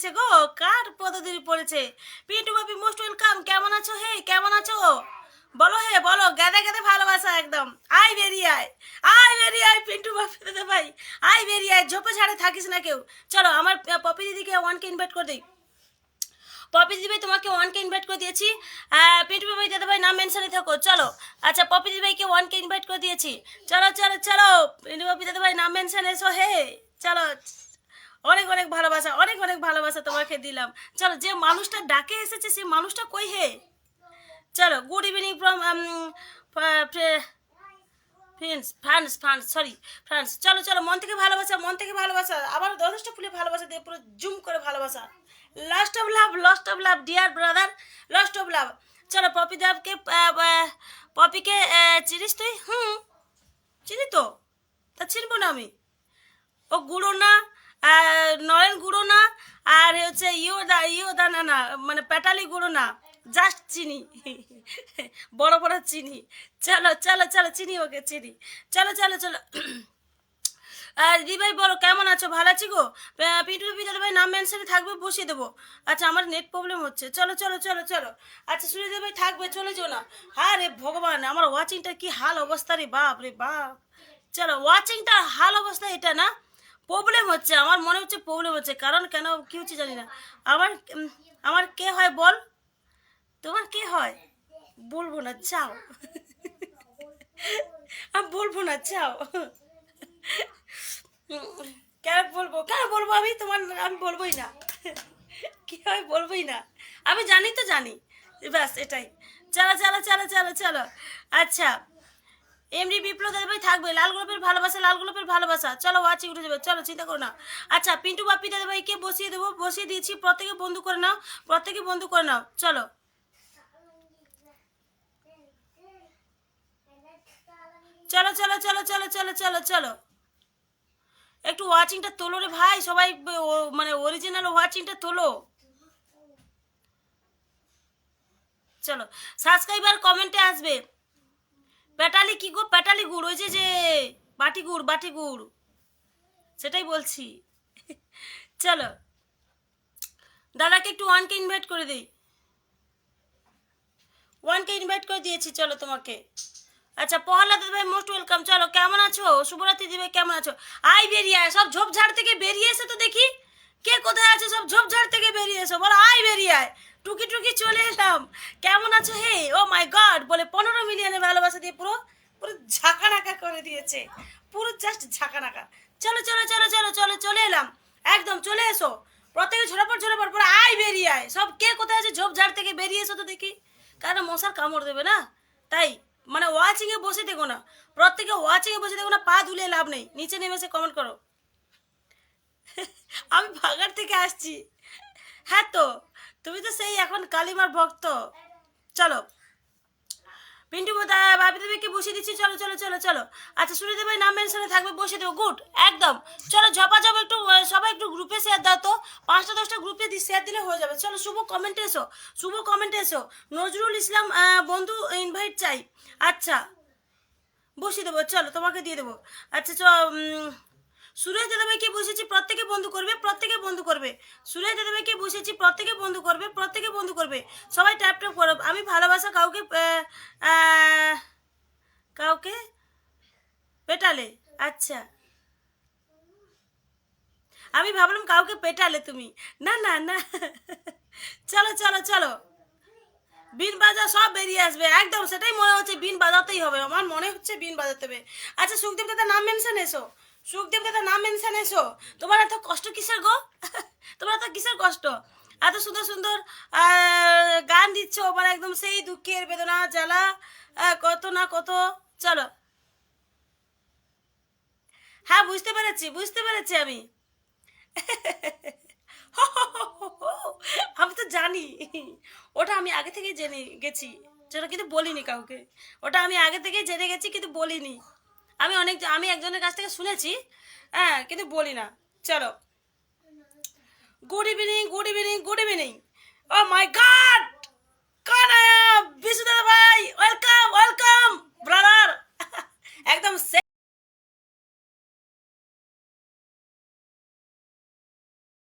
পড়েছে গো, কার পদধূলি পড়েছে? পিন্টু বাপি most welcome. কেমন আছো হে, কেমন আছো? বলো হে, বলো। গেদে গেদে ভালোবাসা একদম। আয় বেরিয়ে আয়, আয় বেরিয়ে আয় পিন্টু বাপি দাদা ভাই, আয় বেরিয়ে আয়। ঝোপে ছাড়ে থাকিস না কেউ। চলো আমার পপি দিদিকে ওয়ানকে ইনভাইট করে দিই। পপি দিদি ভাই তোমাকে ওয়ানকে ইনভাইট করে দিয়েছি। পিন্টু ভাই দাদা ভাই নাম মেনশনে থাকো। চলো আচ্ছা, পপি দিদি ভাইকে ওয়ানকে ইনভাইট করে দিয়েছি। চলো চলো চলো, পিন্টু বাপি দাদা ভাই নাম মেনশন এসো হে। চলো, অনেক অনেক ভালোবাসা, অনেক অনেক ভালোবাসা তোমাকে দিলাম। চলো, যে মানুষটা ডাকে এসেছে সেই মানুষটা কই হে? চলো, good evening from friends, France, France, sorry France. চলো চলো, মন থেকে ভালোবাসা, মন থেকে ভালোবাসা, আবার যথেষ্ট ফুলে ভালোবাসা দিয়ে পুরো জুম করে ভালোবাসা। Last of love, lost of love dear brother, lost of love. চলো পপি দেবকে, পপিকে চিনিস তুই? চিনি তো, তা চিনবো না আমি? ও গুঁড়ো না, নরেন গুঁড়ো না, আর হচ্ছে ইও দা না, না মানে পেটালি গুঁড়ো না, জাস্ট চিনি, বড় বড় চিনি। চলো চলো চলো, চিনি ওকে চিনি। চলো চলো চলো। দিদি ভাই বলো কেমন আছো? ভালো আছি গো। পিন্টু দাদা ভাই নাম মেনশনে থাকবে, বসিয়ে দেবো। আচ্ছা, আমার নেট প্রবলেম হচ্ছে। চলো চলো চলো চলো। আচ্ছা, সুনীল ভাই থাকবে, চলে যেও না। হ্যাঁ রে ভগবান, আমার ওয়াচিংটা কি হাল অবস্থা রে, বাপ রে বাপ। চলো, ওয়াচিংটা হাল অবস্থা এটা না, প্রবলেম হচ্ছে, আমার মনে হচ্ছে প্রবলেম হচ্ছে। কারণ কেন কি হচ্ছে জানি না। আমার আমার কে হয় বল? তোমার কে হয়? বলবো না, চাও। আমি বলবো না, চাও। কেন বলবো, কেন বলবো আমি তোমার? আমি বলবোই না। কি হয় বলবোই না। আমি জানি তো জানি, ব্যাস এটাই। চলো চলো চলো চলো চলো। আচ্ছা, এমডি বিপ্লব দাদা ভাই থাকবে। লাল গোলাপের ভালোবাসা, লাল গোলাপের ভালোবাসা। চলো, ওয়াচি উঠে যাবে, চলো চিন্তা করো না। আচ্ছা, পিন্টু বাপ্পি দাদা ভাইকে বসিয়ে দেবো, বসিয়ে দিয়েছি। প্রত্যেকে বন্ধু করে নাও, প্রত্যেকে বন্ধু করে নাও। চলো চলো চলো চলো চলো চলো চলো চলো। একটু ওয়াচিংটা তোলো রে ভাই, সবাই মানে অরিজিনাল ওয়াচিংটা তোলো। চলো, সাবস্ক্রাইবার কমেন্টে আসবে। পেটালি কি গো? পেটালি গুড়, ওই যে যে বাটি গুড়, বাটি গুড়, সেটাই বলছি। চলো, দাদাকে একটু ওয়ানকে ইনভাইট করে দিই। ওয়ানকে ইনভাইট করে দিয়েছি, চলো তোমাকে। আচ্ছা, প্রহ্লাদ ভাই মোস্ট ওয়েলকাম। চলো, কেমন আছো? শুভরাত্রি দিদি ভাই কেমন আছো? আই বেরিয়ে আয়, সব ঝোপঝাড় থেকে বেরিয়ে এসে তো দেখি কে কোথায় আছে। সব ঝোপঝাড় থেকে বেরিয়ে এসো, বলো আই বেরিয়ে আয়। টুকি টুকি চলে এলাম। কেমন আছো হে? ও মাই গড, বলে 15 মিলিয়নের ভালোবাসা দিয়ে পুরো পুরো ঝাঁকানাকা করে দিয়েছে, পুরো জাস্ট ঝাঁকানাকা। চলো চলো চলো চলো চলো, চলে এলাম, একদম চলে এসো। প্রত্যেকে ঝোলাপড় পরে আয় বেরিয়ে আয়। সব কে কোথায় আছে ঝোপঝাড় থেকে বেরিয়ে এসো তো দেখি, কারণ মশার কামড় দেবে না। তাই মানে ওয়াচিং এ বসে দেখো না, প্রত্যেকে ওয়াচিং এ বসে দেখো না, পা ধুলে লাভ নেই। নিচে নেমে এসে কমেন্ট করো। আমি ভাগার থেকে আসছি। হ্যাঁ তো, তুমি তো সেই এখন কালিমার ভক্ত। চলো, পিন্টু ভাবি দেবীকে বসিয়ে দিচ্ছি। চলো চলো চলো চলো। আচ্ছা, সুনীতা ভাই নাম মেনশনে থাকবে, বসে দেবো। গুড, একদম। চলো ঝপাঝপ একটু, সবাই একটু গ্রুপে শেয়ার দাও তো। 5টা 10টা গ্রুপে শেয়ার দিলে হয়ে যাবে। চলো, শুভ কমেন্টে এসো, শুভ কমেন্টে এসো। নজরুল ইসলাম বন্ধু ইনভাইট চাই। আচ্ছা, বসিয়ে দেবো, চলো তোমাকে দিয়ে দেবো। আচ্ছা সুরেশ দাদাভাইকে বসেছি, প্রত্যেকে বন্ধু করবে, প্রত্যেকে বন্ধু করবে। সুরেশ দাদাভাইকে বসেছি, প্রত্যেকে বন্ধু করবে, প্রত্যেকে বন্ধু করবে। সবাই ট্যাপ ট্যাপ করো। আমি ভালোবাসা কাউকে কাউকে পেটালে? আচ্ছা, আমি ভাবলাম কাউকে পেটালে তুমি। না না না। চলো চলো চলো, বিন বাজা সব বেরিয়ে আসবে, একদম সেটাই মনে হচ্ছে। বিন বাজাতেই হবে, আমার মনে হচ্ছে বিন বাজাতে হবে। আচ্ছা, সুখদেব দাদা নাম মেনশন এসো, সুখদেব দাদা নাম মেনশন এসো। তোমার এত কষ্ট কিসের গো? তোমার এত কিসের কষ্ট? এত সুন্দর সুন্দর গান দিচ্ছ, মানে একদম সেই দুঃখের বেদনা জ্বালা, কত না কত। চলো, হ্যাঁ বুঝতে পেরেছি, বুঝতে পেরেছি আমি। আমি তো জানি, ওটা আমি আগে থেকে জেনে গেছি, সেটা কিন্তু বলিনি কাউকে। ওটা আমি আগে থেকে জেনে গেছি, কিন্তু বলিনি। আমি একজনের কাছ থেকে শুনেছি, হ্যাঁ, কিন্তু বলি না। চলো, good evening, good evening, good evening. Oh my god, কন বিশু দাদা ভাই, ওয়েলকাম ওয়েলকাম ব্রাদার। একদম